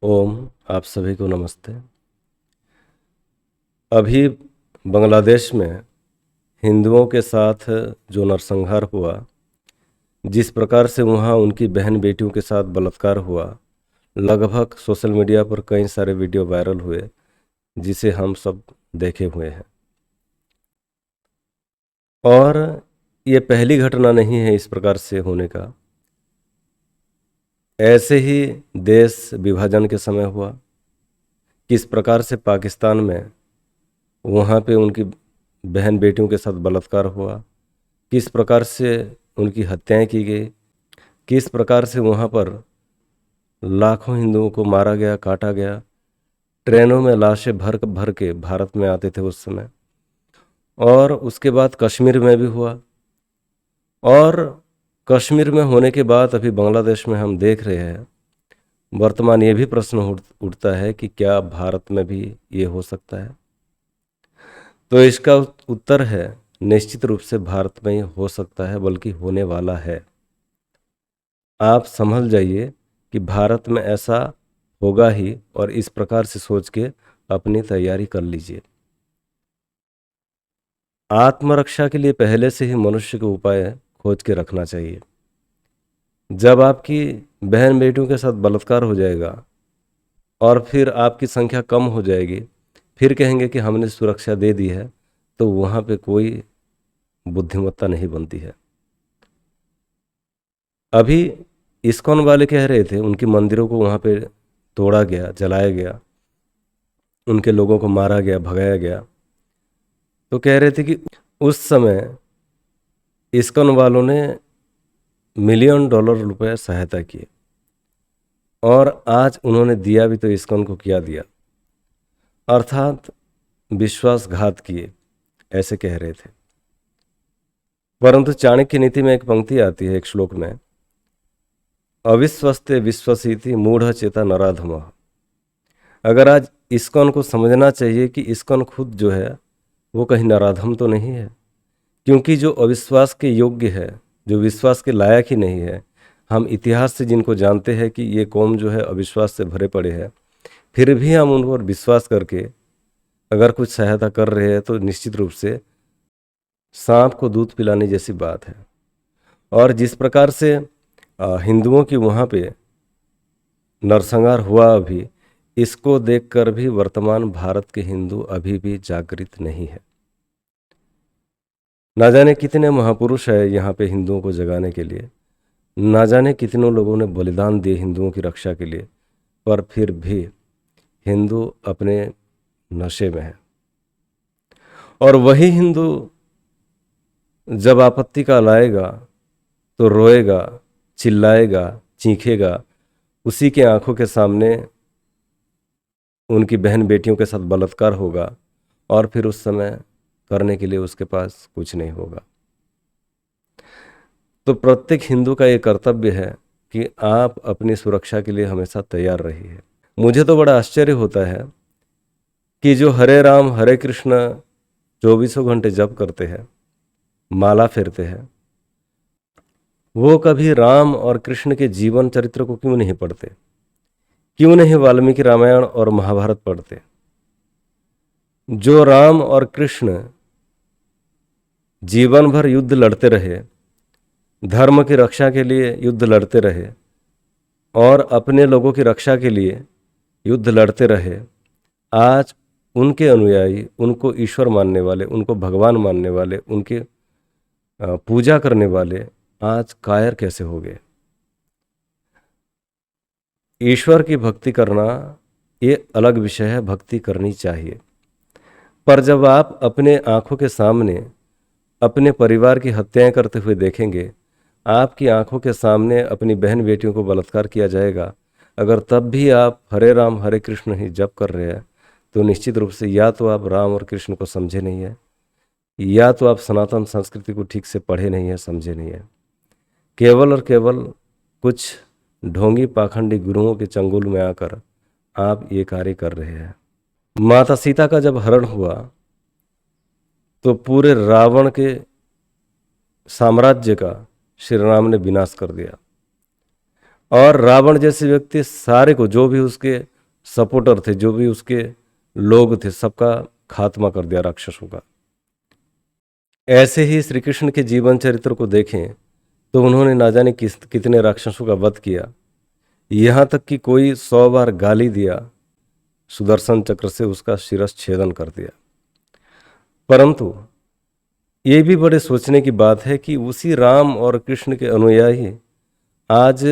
ओम, आप सभी को नमस्ते। अभी बांग्लादेश में हिंदुओं के साथ जो नरसंहार हुआ, जिस प्रकार से वहाँ उनकी बहन बेटियों के साथ बलात्कार हुआ, लगभग सोशल मीडिया पर कई सारे वीडियो वायरल हुए, जिसे हम सब देखे हुए हैं। और ये पहली घटना नहीं है इस प्रकार से होने का। ऐसे ही देश विभाजन के समय हुआ, किस प्रकार से पाकिस्तान में वहाँ पे उनकी बहन बेटियों के साथ बलात्कार हुआ, किस प्रकार से उनकी हत्याएं की गई, किस प्रकार से वहाँ पर लाखों हिंदुओं को मारा गया, काटा गया। ट्रेनों में लाशें भर भर के भारत में आते थे उस समय। और उसके बाद कश्मीर में भी हुआ। और कश्मीर में होने के बाद अभी बांग्लादेश में हम देख रहे हैं। वर्तमान ये भी प्रश्न उठता है कि क्या भारत में भी ये हो सकता है। तो इसका उत्तर है निश्चित रूप से भारत में ही हो सकता है, बल्कि होने वाला है। आप समझ जाइए कि भारत में ऐसा होगा ही, और इस प्रकार से सोच के अपनी तैयारी कर लीजिए। आत्मरक्षा के लिए पहले से ही मनुष्य को उपाय खोज के रखना चाहिए। जब आपकी बहन बेटियों के साथ बलात्कार हो जाएगा और फिर आपकी संख्या कम हो जाएगी, फिर कहेंगे कि हमने सुरक्षा दे दी है, तो वहाँ पे कोई बुद्धिमत्ता नहीं बनती है। अभी इस्कॉन वाले कह रहे थे उनकी मंदिरों को वहाँ पे तोड़ा गया, जलाया गया, उनके लोगों को मारा गया, भगाया गया। तो कह रहे थे कि उस समय इस्कॉन वालों ने मिलियन डॉलर रुपए सहायता किए, और आज उन्होंने दिया भी तो इस्कॉन को क्या दिया, अर्थात विश्वासघात किए, ऐसे कह रहे थे। परंतु चाणक्य नीति में एक पंक्ति आती है, एक श्लोक में, अविश्वस्ते विश्वसीति मूढ़ चेता नराधम। अगर आज इस्कॉन को समझना चाहिए कि इस्कॉन खुद जो है वो कहीं नराधम तो नहीं है, क्योंकि जो अविश्वास के योग्य है, जो विश्वास के लायक ही नहीं है, हम इतिहास से जिनको जानते हैं कि ये कौम जो है अविश्वास से भरे पड़े हैं, फिर भी हम उन पर विश्वास करके अगर कुछ सहायता कर रहे हैं, तो निश्चित रूप से सांप को दूध पिलाने जैसी बात है। और जिस प्रकार से हिंदुओं की वहाँ पे नरसंहार हुआ अभी, इसको देखकर भी वर्तमान भारत के हिंदू अभी भी जागृत नहीं है। ना जाने कितने महापुरुष है यहाँ पे हिंदुओं को जगाने के लिए, ना जाने कितनों लोगों ने बलिदान दिए हिंदुओं की रक्षा के लिए, पर फिर भी हिंदू अपने नशे में है। और वही हिंदू जब आपत्ति का लाएगा तो रोएगा, चिल्लाएगा, चीखेगा। उसी के आंखों के सामने उनकी बहन बेटियों के साथ बलात्कार होगा, और फिर उस समय करने के लिए उसके पास कुछ नहीं होगा। तो प्रत्येक हिंदू का ये कर्तव्य है कि आप अपनी सुरक्षा के लिए हमेशा तैयार रहिए। मुझे तो बड़ा आश्चर्य होता है कि जो हरे राम हरे कृष्ण 24 घंटे जप करते हैं, माला फेरते हैं, वो कभी राम और कृष्ण के जीवन चरित्र को क्यों नहीं पढ़ते? क्यों नहीं वाल्मीकि रामायण और महाभारत पढ़ते? जो राम और कृष्ण जीवन भर युद्ध लड़ते रहे, धर्म की रक्षा के लिए युद्ध लड़ते रहे, और अपने लोगों की रक्षा के लिए युद्ध लड़ते रहे, आज उनके अनुयायी, उनको ईश्वर मानने वाले, उनको भगवान मानने वाले, उनके पूजा करने वाले आज कायर कैसे हो गए? ईश्वर की भक्ति करना ये अलग विषय है, भक्ति करनी चाहिए। पर जब आप अपने आंखों के सामने अपने परिवार की हत्याएं करते हुए देखेंगे, आपकी आंखों के सामने अपनी बहन बेटियों को बलात्कार किया जाएगा, अगर तब भी आप हरे राम हरे कृष्ण ही जप कर रहे हैं, तो निश्चित रूप से या तो आप राम और कृष्ण को समझे नहीं है, या तो आप सनातन संस्कृति को ठीक से पढ़े नहीं है, समझे नहीं है। केवल और केवल कुछ ढोंगी पाखंडी गुरुओं के चंगुल में आकर आप ये कार्य कर रहे हैं। माता सीता का जब हरण हुआ तो पूरे रावण के साम्राज्य का श्री राम ने विनाश कर दिया। और रावण जैसे व्यक्ति सारे को, जो भी उसके सपोर्टर थे, जो भी उसके लोग थे, सबका खात्मा कर दिया राक्षसों का। ऐसे ही श्री कृष्ण के जीवन चरित्र को देखें तो उन्होंने ना जाने कितने राक्षसों का वध किया। यहाँ तक कि कोई 100 बार गाली दिया, सुदर्शन चक्र से उसका शिरस छेदन कर दिया। परंतु ये भी बड़े सोचने की बात है कि उसी राम और कृष्ण के अनुयायी आज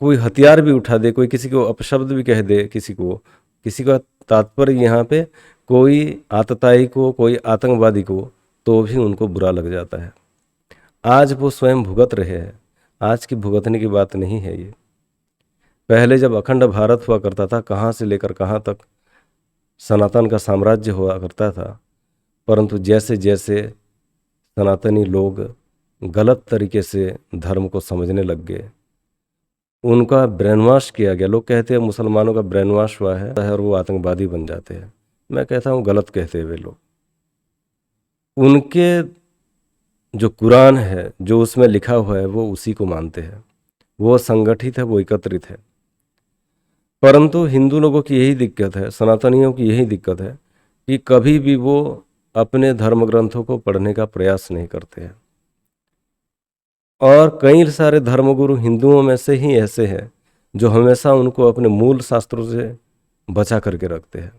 कोई हथियार भी उठा दे, कोई किसी को अपशब्द भी कह दे, किसी का तात्पर्य यहाँ पे कोई आतताई को, कोई आतंकवादी को, तो भी उनको बुरा लग जाता है। आज वो स्वयं भुगत रहे हैं। आज की भुगतने की बात नहीं है ये। पहले जब अखंड भारत हुआ करता था, कहाँ से लेकर कहाँ तक सनातन का साम्राज्य हुआ करता था, परंतु जैसे जैसे सनातनी लोग गलत तरीके से धर्म को समझने लग गए, उनका ब्रेन वॉश किया गया। लोग कहते हैं मुसलमानों का ब्रेन वॉश हुआ है और वो आतंकवादी बन जाते हैं। मैं कहता हूँ गलत कहते हैं वे लोग। उनके जो कुरान है, जो उसमें लिखा हुआ है, वो उसी को मानते हैं। वो संगठित है, वो एकत्रित है। परंतु हिंदू लोगों की यही दिक्कत है, सनातनियों की यही दिक्कत है कि कभी भी वो अपने धर्म ग्रंथों को पढ़ने का प्रयास नहीं करते हैं। और कई सारे धर्मगुरु हिंदुओं में से ही ऐसे हैं जो हमेशा उनको अपने मूल शास्त्रों से बचा करके रखते हैं।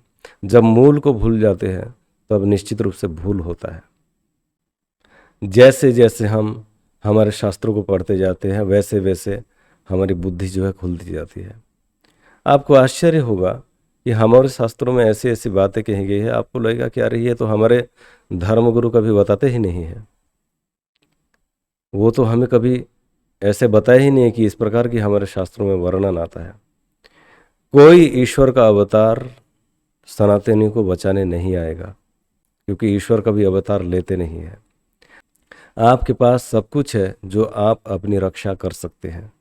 जब मूल को भूल जाते हैं तब निश्चित रूप से भूल होता है। जैसे जैसे हम हमारे शास्त्रों को पढ़ते जाते हैं, वैसे वैसे हमारी बुद्धि जो है खुलती जाती है। आपको आश्चर्य होगा कि हमारे शास्त्रों में ऐसी ऐसी बातें कही गई है, आपको लगेगा कि अरे ये तो हमारे धर्मगुरु कभी बताते ही नहीं है। वो तो हमें कभी ऐसे बताया ही नहीं है कि इस प्रकार की हमारे शास्त्रों में वर्णन आता है। कोई ईश्वर का अवतार सनातनी को बचाने नहीं आएगा, क्योंकि ईश्वर कभी अवतार लेते नहीं है। आपके पास सब कुछ है जो आप अपनी रक्षा कर सकते हैं।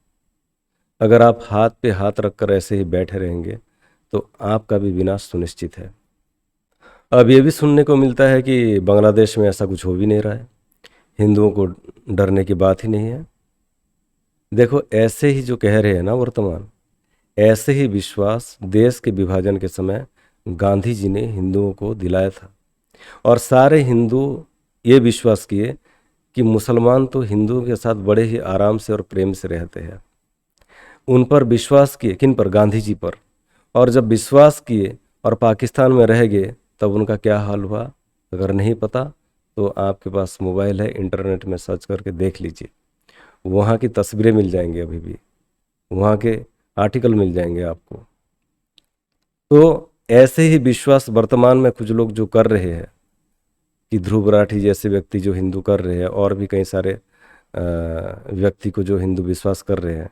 अगर आप हाथ पे हाथ रखकर ऐसे ही बैठे रहेंगे तो आपका भी विनाश सुनिश्चित है। अब ये भी सुनने को मिलता है कि बांग्लादेश में ऐसा कुछ हो भी नहीं रहा है, हिंदुओं को डरने की बात ही नहीं है। देखो, ऐसे ही जो कह रहे हैं ना वर्तमान, ऐसे ही विश्वास देश के विभाजन के समय गांधी जी ने हिंदुओं को दिलाया था। और सारे हिंदू ये विश्वास किए कि मुसलमान तो हिंदुओं के साथ बड़े ही आराम से और प्रेम से रहते हैं। उन पर विश्वास किए, किन पर? गांधी जी पर। और जब विश्वास किए और पाकिस्तान में रह गए तब उनका क्या हाल हुआ, अगर नहीं पता तो आपके पास मोबाइल है, इंटरनेट में सर्च करके देख लीजिए। वहाँ की तस्वीरें मिल जाएंगी, अभी भी वहाँ के आर्टिकल मिल जाएंगे आपको। तो ऐसे ही विश्वास वर्तमान में कुछ लोग जो कर रहे हैं, कि ध्रुव राठी जैसे व्यक्ति जो हिंदू कर रहे हैं, और भी कई सारे व्यक्ति को जो हिंदू विश्वास कर रहे हैं,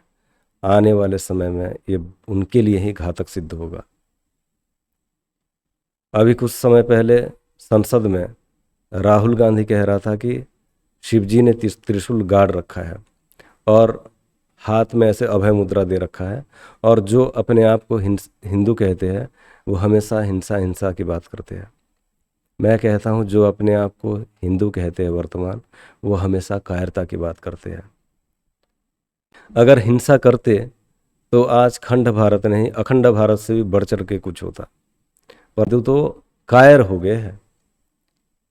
आने वाले समय में ये उनके लिए ही घातक सिद्ध होगा। अभी कुछ समय पहले संसद में राहुल गांधी कह रहा था कि शिवजी ने त्रिशूल गाड़ रखा है और हाथ में ऐसे अभय मुद्रा दे रखा है, और जो अपने आप को हिंदू कहते हैं वो हमेशा हिंसा हिंसा की बात करते हैं। मैं कहता हूँ जो अपने आप को हिंदू कहते हैं वर्तमान, वो हमेशा कायरता की बात करते हैं। अगर हिंसा करते तो आज खंड भारत नहीं, अखंड भारत से भी बढ़ चढ़ के कुछ होता, परंतु तो कायर हो गए हैं।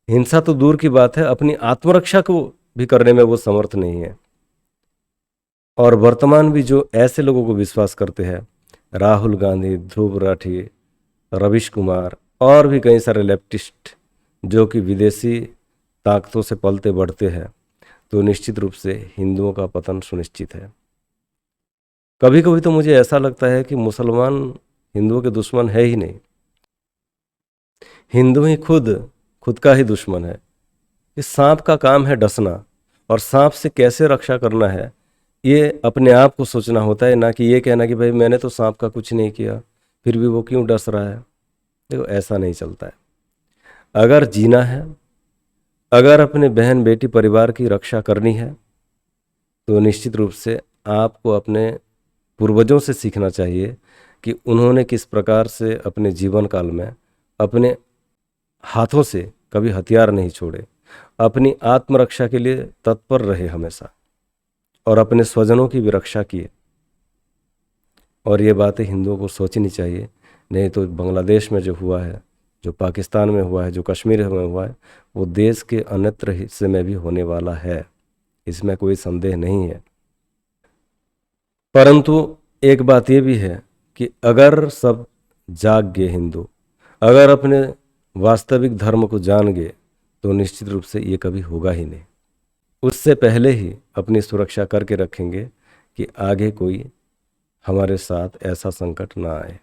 हिंसा तो दूर की बात है, अपनी आत्मरक्षा को भी करने में वो समर्थ नहीं है। और वर्तमान भी जो ऐसे लोगों को विश्वास करते हैं, राहुल गांधी, ध्रुव राठी, रवीश कुमार और भी कई सारे लेफ्टिस्ट जो कि विदेशी ताकतों से पलते बढ़ते हैं, तो निश्चित रूप से हिंदुओं का पतन सुनिश्चित है। कभी कभी तो मुझे ऐसा लगता है कि मुसलमान हिंदुओं के दुश्मन है ही नहीं, हिंदू ही खुद का ही दुश्मन है। इस सांप का काम है डसना, और सांप से कैसे रक्षा करना है ये अपने आप को सोचना होता है, ना कि ये कहना कि भाई मैंने तो सांप का कुछ नहीं किया फिर भी वो क्यों डस रहा है। देखो, ऐसा नहीं चलता है। अगर जीना है, अगर अपने बहन बेटी परिवार की रक्षा करनी है, तो निश्चित रूप से आपको अपने पूर्वजों से सीखना चाहिए कि उन्होंने किस प्रकार से अपने जीवन काल में अपने हाथों से कभी हथियार नहीं छोड़े, अपनी आत्मरक्षा के लिए तत्पर रहे हमेशा, और अपने स्वजनों की भी रक्षा किए। और ये बातें हिंदुओं को सोचनी चाहिए। नहीं तो बांग्लादेश में जो हुआ है, जो पाकिस्तान में हुआ है, जो कश्मीर में हुआ है, वो देश के अन्यत्र हिस्से में भी होने वाला है, इसमें कोई संदेह नहीं है। परंतु एक बात ये भी है कि अगर सब जाग गए हिंदू, अगर अपने वास्तविक धर्म को जान गए, तो निश्चित रूप से ये कभी होगा ही नहीं। उससे पहले ही अपनी सुरक्षा करके रखेंगे कि आगे कोई हमारे साथ ऐसा संकट ना आए।